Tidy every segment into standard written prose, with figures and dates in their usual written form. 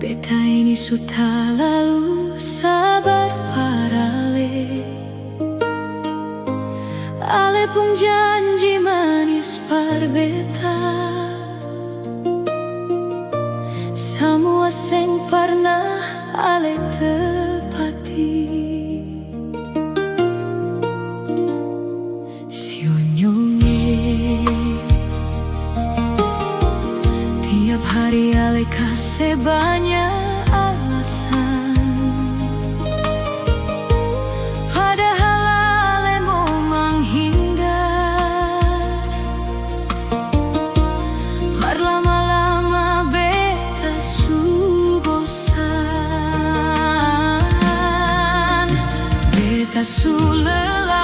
Beta ini sudah lalu sabar parale. Ale pun janji manis par beta, semua sing pernah ale tepati. Sionyonge tiap hari ale kasih banyak alasan, padahal ale mau menghindar. Mar lama-lama beta su bosan, beta su lelah.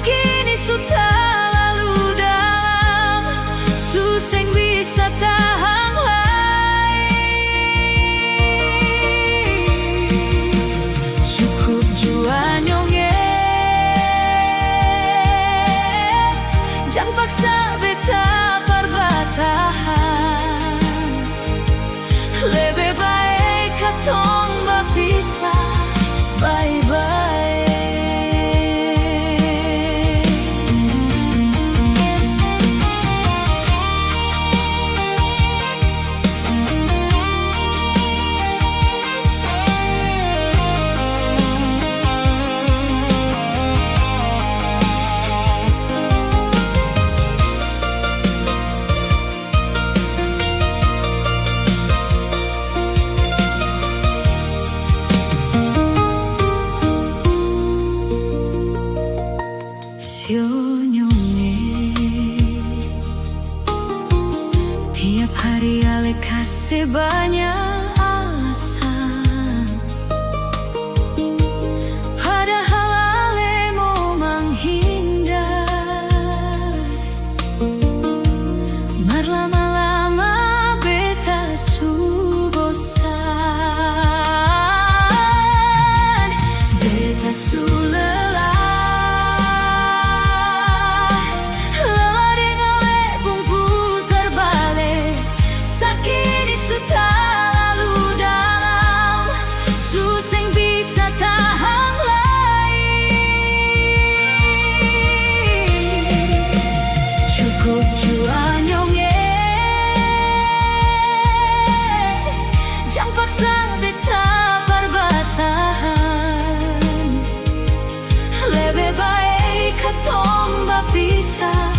Kini sudah lalu dalam, suseng bisa tahan lagi. Cukup jua nyonge, jangan paksa beta perbatahan. Lebih baik katong berpisah, bye-bye. Sionyonge tiap hari ale kasih banyak alasan, padahal ale mau menghindar. Mar lama-lama beta su bosan, beta su lelah. Cukup jua nyonge, jangan paksa beta perbatahan. Lebih baik katong berpisah.